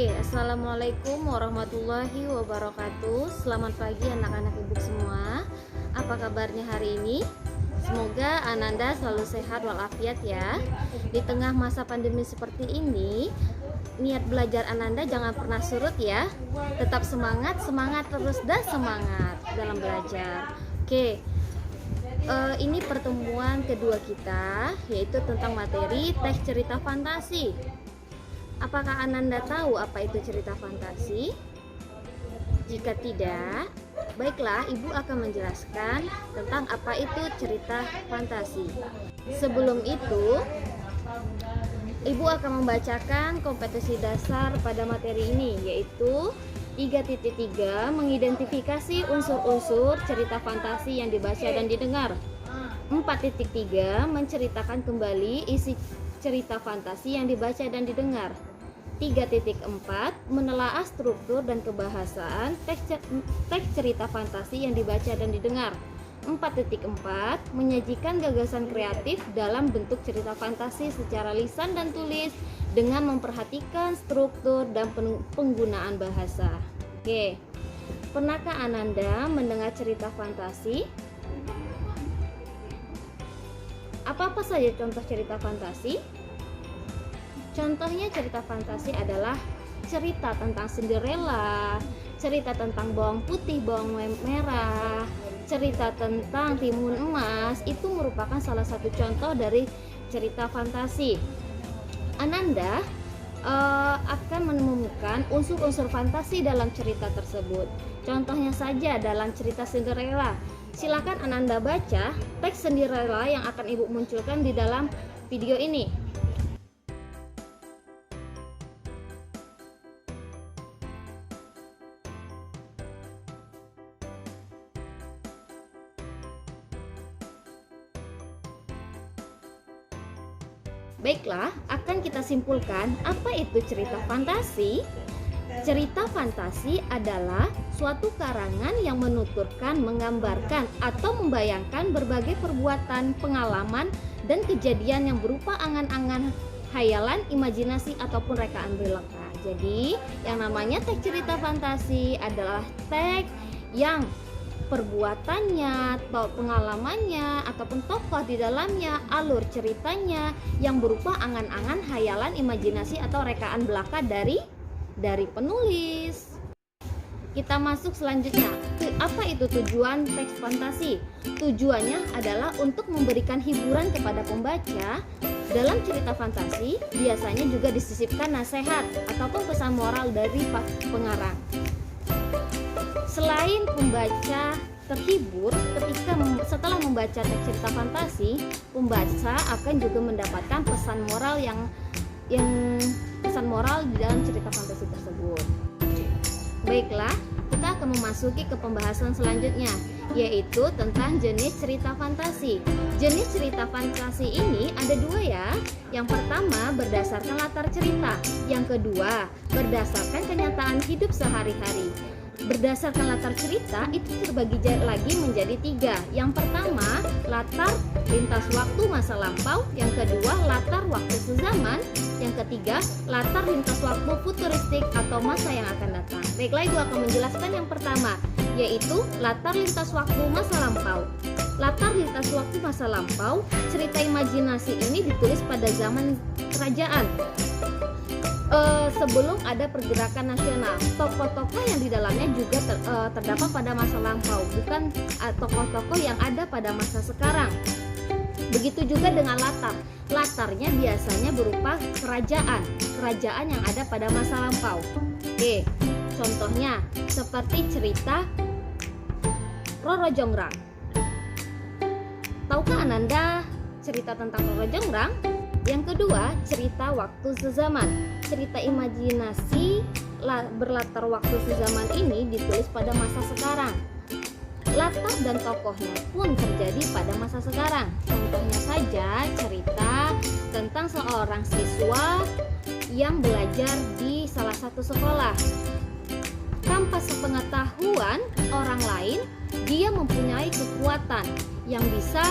Oke, assalamualaikum warahmatullahi wabarakatuh. Selamat pagi anak-anak ibu semua. Apa kabarnya hari ini? Semoga Ananda selalu sehat walafiat ya. Di tengah masa pandemi seperti ini, niat belajar Ananda jangan pernah surut ya. Tetap semangat, semangat terus dan semangat dalam belajar. Oke, ini pertemuan kedua kita, yaitu tentang materi teks cerita fantasi. Apakah Ananda tahu apa itu cerita fantasi? Jika tidak, baiklah Ibu akan menjelaskan tentang apa itu cerita fantasi. Sebelum itu, Ibu akan membacakan kompetensi dasar pada materi ini, yaitu 3.3 mengidentifikasi unsur-unsur cerita fantasi yang dibaca dan didengar. 4.3 menceritakan kembali isi cerita fantasi yang dibaca dan didengar. 3.4 menelaah struktur dan kebahasaan teks cerita fantasi yang dibaca dan didengar. 4.4 menyajikan gagasan kreatif dalam bentuk cerita fantasi secara lisan dan tulis dengan memperhatikan struktur dan penggunaan bahasa. Oke, pernahkah Ananda mendengar cerita fantasi? Apa saja contoh cerita fantasi? Contohnya cerita fantasi adalah cerita tentang Cinderella, cerita tentang bawang putih, bawang merah, cerita tentang timun emas. Itu merupakan salah satu contoh dari cerita fantasi. Ananda akan menemukan unsur-unsur fantasi dalam cerita tersebut. Contohnya saja dalam cerita Cinderella. Silakan Ananda baca teks Cinderella yang akan Ibu munculkan di dalam video ini. Baiklah, akan kita simpulkan apa itu cerita fantasi. Cerita fantasi adalah suatu karangan yang menuturkan, menggambarkan, atau membayangkan berbagai perbuatan, pengalaman, dan kejadian yang berupa angan-angan, hayalan, imajinasi, ataupun rekaan belaka. Jadi, yang namanya teks cerita fantasi adalah teks yang perbuatannya, pengalamannya, ataupun tokoh di dalamnya, alur ceritanya yang berupa angan-angan, hayalan, imajinasi, atau rekaan belaka dari penulis. Kita masuk selanjutnya. Apa itu tujuan teks fantasi? Tujuannya adalah untuk memberikan hiburan kepada pembaca. Dalam cerita fantasi biasanya juga disisipkan nasihat ataupun pesan moral dari pengarang. Selain pembaca terhibur setelah membaca teks cerita fantasi, pembaca akan juga mendapatkan pesan moral yang pesan moral di dalam cerita fantasi tersebut. Baiklah, kita akan memasuki ke pembahasan selanjutnya, yaitu tentang jenis cerita fantasi. Jenis cerita fantasi ini ada dua ya. Yang pertama berdasarkan latar cerita, yang kedua berdasarkan kenyataan hidup sehari-hari. Berdasarkan latar cerita itu terbagi lagi menjadi 3. Yang pertama latar lintas waktu masa lampau, yang kedua latar waktu sezaman, yang ketiga latar lintas waktu futuristik atau masa yang akan datang. Baiklah, Ibu akan menjelaskan yang pertama, yaitu latar lintas waktu masa lampau. Latar lintas waktu masa lampau, cerita imajinasi ini ditulis pada zaman kerajaan. Sebelum ada pergerakan nasional, tokoh-tokoh yang di dalamnya juga terdapat pada masa lampau, bukan tokoh-tokoh yang ada pada masa sekarang. Begitu juga dengan latarnya biasanya berupa kerajaan yang ada pada masa lampau. Oke, contohnya seperti cerita Roro Jonggrang. Tahukah Ananda cerita tentang Roro Jonggrang? Yang kedua, cerita waktu sezaman. Cerita imajinasi berlatar waktu sezaman ini ditulis pada masa sekarang. Latar dan tokohnya pun terjadi pada masa sekarang. Contohnya saja cerita tentang seorang siswa yang belajar di salah satu sekolah. Tanpa sepengetahuan orang lain, dia mempunyai kekuatan yang bisa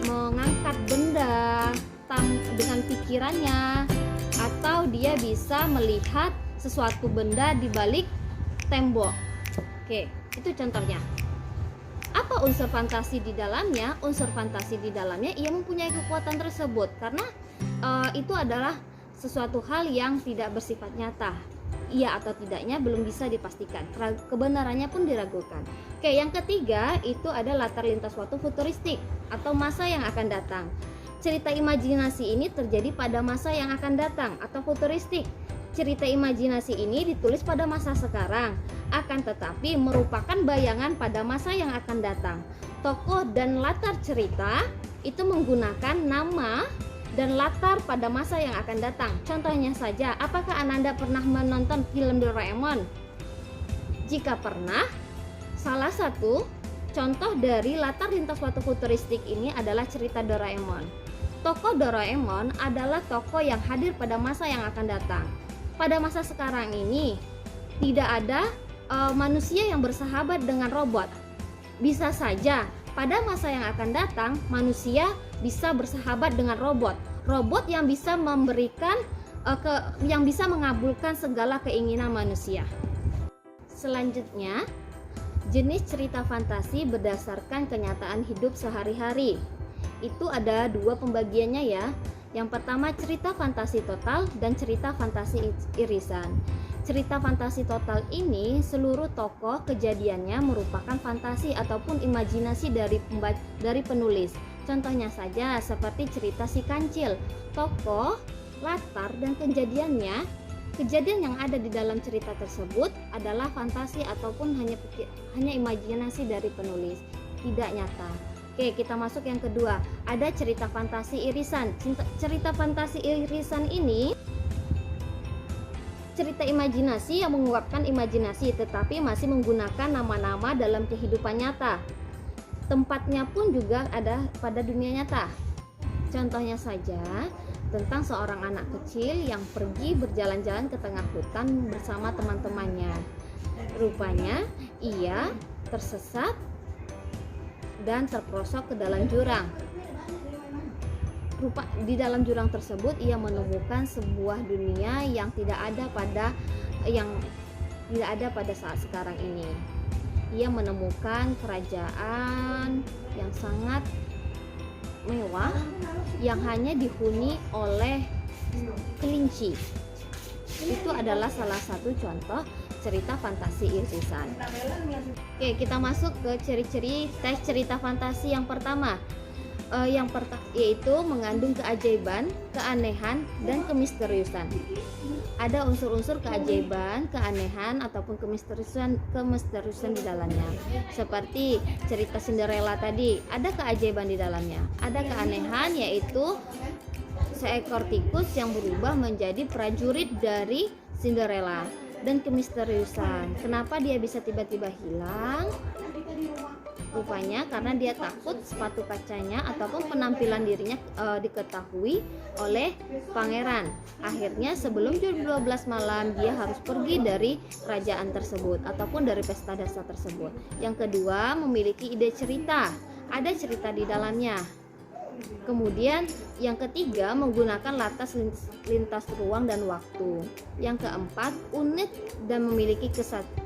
mengangkat benda dengan pikirannya, atau dia bisa melihat sesuatu benda di balik tembok. Oke, itu contohnya. Apa unsur fantasi di dalamnya? Unsur fantasi di dalamnya ia mempunyai kekuatan tersebut karena itu adalah sesuatu hal yang tidak bersifat nyata. Iya atau tidaknya belum bisa dipastikan, kebenarannya pun diragukan. Oke, yang ketiga itu ada latar lintas waktu futuristik atau masa yang akan datang. Cerita imajinasi ini terjadi pada masa yang akan datang atau futuristik. Cerita imajinasi ini ditulis pada masa sekarang, akan tetapi merupakan bayangan pada masa yang akan datang. Tokoh dan latar cerita itu menggunakan nama dan latar pada masa yang akan datang. Contohnya saja, apakah Ananda pernah menonton film Doraemon? Jika pernah, salah satu contoh dari latar lintas waktu futuristik ini adalah cerita Doraemon. Tokoh Doraemon adalah tokoh yang hadir pada masa yang akan datang. Pada masa sekarang ini tidak ada manusia yang bersahabat dengan robot. Bisa saja pada masa yang akan datang manusia bisa bersahabat dengan robot. Robot yang bisa memberikan yang bisa mengabulkan segala keinginan manusia. Selanjutnya, jenis cerita fantasi berdasarkan kenyataan hidup sehari-hari. Itu ada dua pembagiannya ya. Yang pertama cerita fantasi total dan cerita fantasi irisan. Cerita fantasi total ini seluruh tokoh kejadiannya merupakan fantasi ataupun imajinasi dari penulis. Contohnya saja seperti cerita Si Kancil. Tokoh, latar dan kejadian yang ada di dalam cerita tersebut adalah fantasi ataupun hanya imajinasi dari penulis, tidak nyata. Oke, kita masuk yang kedua. Ada cerita fantasi irisan. Cerita fantasi irisan ini cerita imajinasi yang menguapkan imajinasi tetapi masih menggunakan nama-nama dalam kehidupan nyata. Tempatnya pun juga ada pada dunia nyata. Contohnya saja tentang seorang anak kecil yang pergi berjalan-jalan ke tengah hutan bersama teman-temannya. Rupanya ia tersesat dan terperosok ke dalam jurang. Di dalam jurang tersebut ia menemukan sebuah dunia yang tidak ada pada saat sekarang ini. Ia menemukan kerajaan yang sangat mewah yang hanya dihuni oleh kelinci. Itu adalah salah satu contoh cerita fantasi irisan. Oke, kita masuk ke ciri-ciri teks cerita fantasi yang pertama. Yaitu mengandung keajaiban, keanehan, dan kemisteriusan. Ada unsur-unsur keajaiban, keanehan ataupun kemisteriusan di dalamnya. Seperti cerita Cinderella tadi, ada keajaiban di dalamnya. Ada keanehan yaitu seekor tikus yang berubah menjadi prajurit dari Cinderella. Dan kemisteriusan, kenapa dia bisa tiba-tiba hilang? Rupanya karena dia takut sepatu kacanya ataupun penampilan dirinya diketahui oleh pangeran. Akhirnya sebelum jam 12 malam dia harus pergi dari kerajaan tersebut ataupun dari pesta dasar tersebut. Yang kedua, memiliki ide cerita. Ada cerita di dalamnya. Kemudian yang ketiga, menggunakan lintas ruang dan waktu. Yang keempat, unik dan memiliki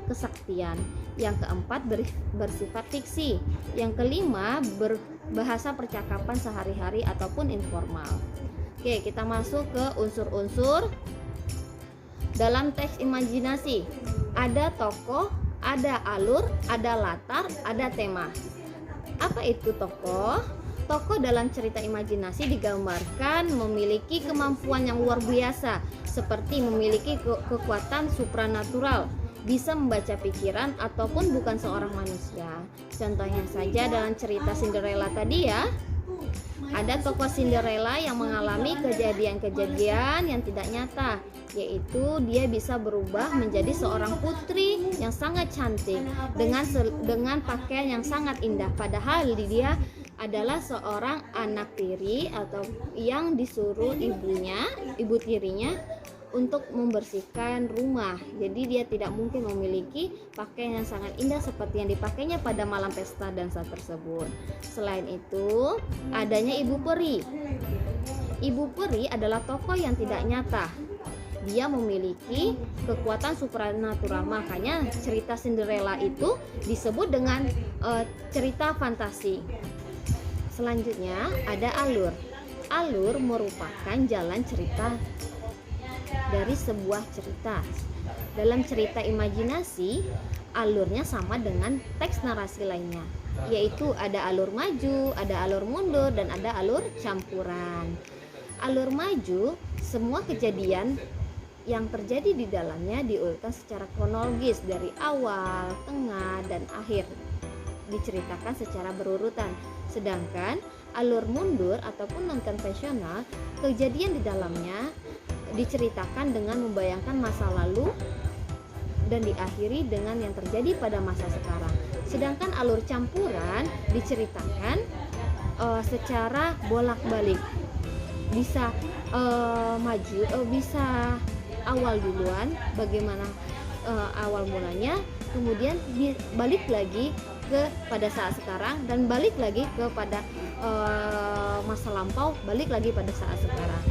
kesaktian. Yang keempat, bersifat fiksi. Yang kelima, berbahasa percakapan sehari-hari ataupun informal. Oke, kita masuk ke unsur-unsur dalam teks imajinasi. Ada tokoh, ada alur, ada latar, ada tema. Apa itu tokoh? Tokoh dalam cerita imajinasi digambarkan memiliki kemampuan yang luar biasa, seperti memiliki kekuatan supranatural, bisa membaca pikiran ataupun bukan seorang manusia. Contohnya saja dalam cerita Cinderella tadi ya, ada tokoh Cinderella yang mengalami kejadian-kejadian yang tidak nyata, yaitu dia bisa berubah menjadi seorang putri yang sangat cantik dengan pakaian yang sangat indah, padahal dia adalah seorang anak tiri atau yang disuruh ibu tirinya untuk membersihkan rumah. Jadi dia tidak mungkin memiliki pakaian yang sangat indah seperti yang dipakainya pada malam pesta dansa tersebut. Selain itu, adanya ibu peri. Ibu peri adalah tokoh yang tidak nyata. dia memiliki kekuatan supranatural. Makanya cerita Cinderella itu disebut dengan cerita fantasi. Selanjutnya ada alur. Alur merupakan jalan cerita dari sebuah cerita. Dalam cerita imajinasi, alurnya sama dengan teks narasi lainnya, yaitu ada alur maju, ada alur mundur, dan ada alur campuran. Alur maju, semua kejadian yang terjadi di dalamnya diurutkan secara kronologis dari awal, tengah, dan akhir, diceritakan secara berurutan. Sedangkan alur mundur ataupun non konvensional, kejadian di dalamnya diceritakan dengan membayangkan masa lalu dan diakhiri dengan yang terjadi pada masa sekarang. Sedangkan alur campuran diceritakan secara bolak-balik, bisa maju, bisa awal duluan, bagaimana awal mulanya, kemudian balik lagi ke pada saat sekarang, dan balik lagi kepada masa lampau, balik lagi pada saat sekarang.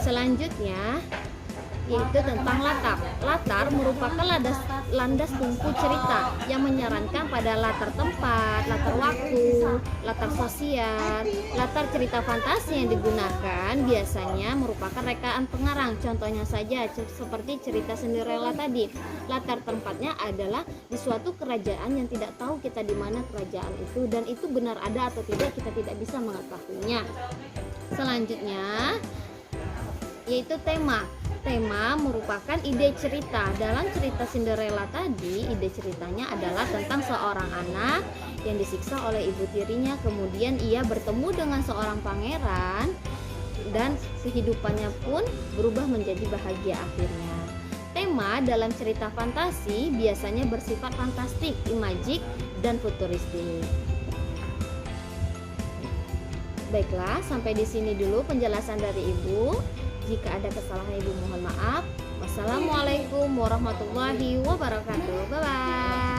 Selanjutnya yaitu tentang latar. Latar merupakan landas tungku cerita yang menyarankan pada latar tempat, latar waktu, latar sosial. Latar cerita fantasi yang digunakan biasanya merupakan rekaan pengarang. Contohnya saja seperti cerita Cinderella tadi. Latar tempatnya adalah di suatu kerajaan yang tidak tahu kita di mana kerajaan itu, dan itu benar ada atau tidak kita tidak bisa mengetahuinya. Selanjutnya yaitu tema. Tema merupakan ide cerita. Dalam cerita Cinderella tadi, ide ceritanya adalah tentang seorang anak yang disiksa oleh ibu tirinya, kemudian ia bertemu dengan seorang pangeran dan kehidupannya pun berubah menjadi bahagia akhirnya. Tema dalam cerita fantasi biasanya bersifat fantastik, imajik, dan futuristik. Baiklah, sampai di sini dulu penjelasan dari Ibu. Jika ada kesalahan Ibu mohon maaf. Wassalamualaikum warahmatullahi wabarakatuh. Bye bye.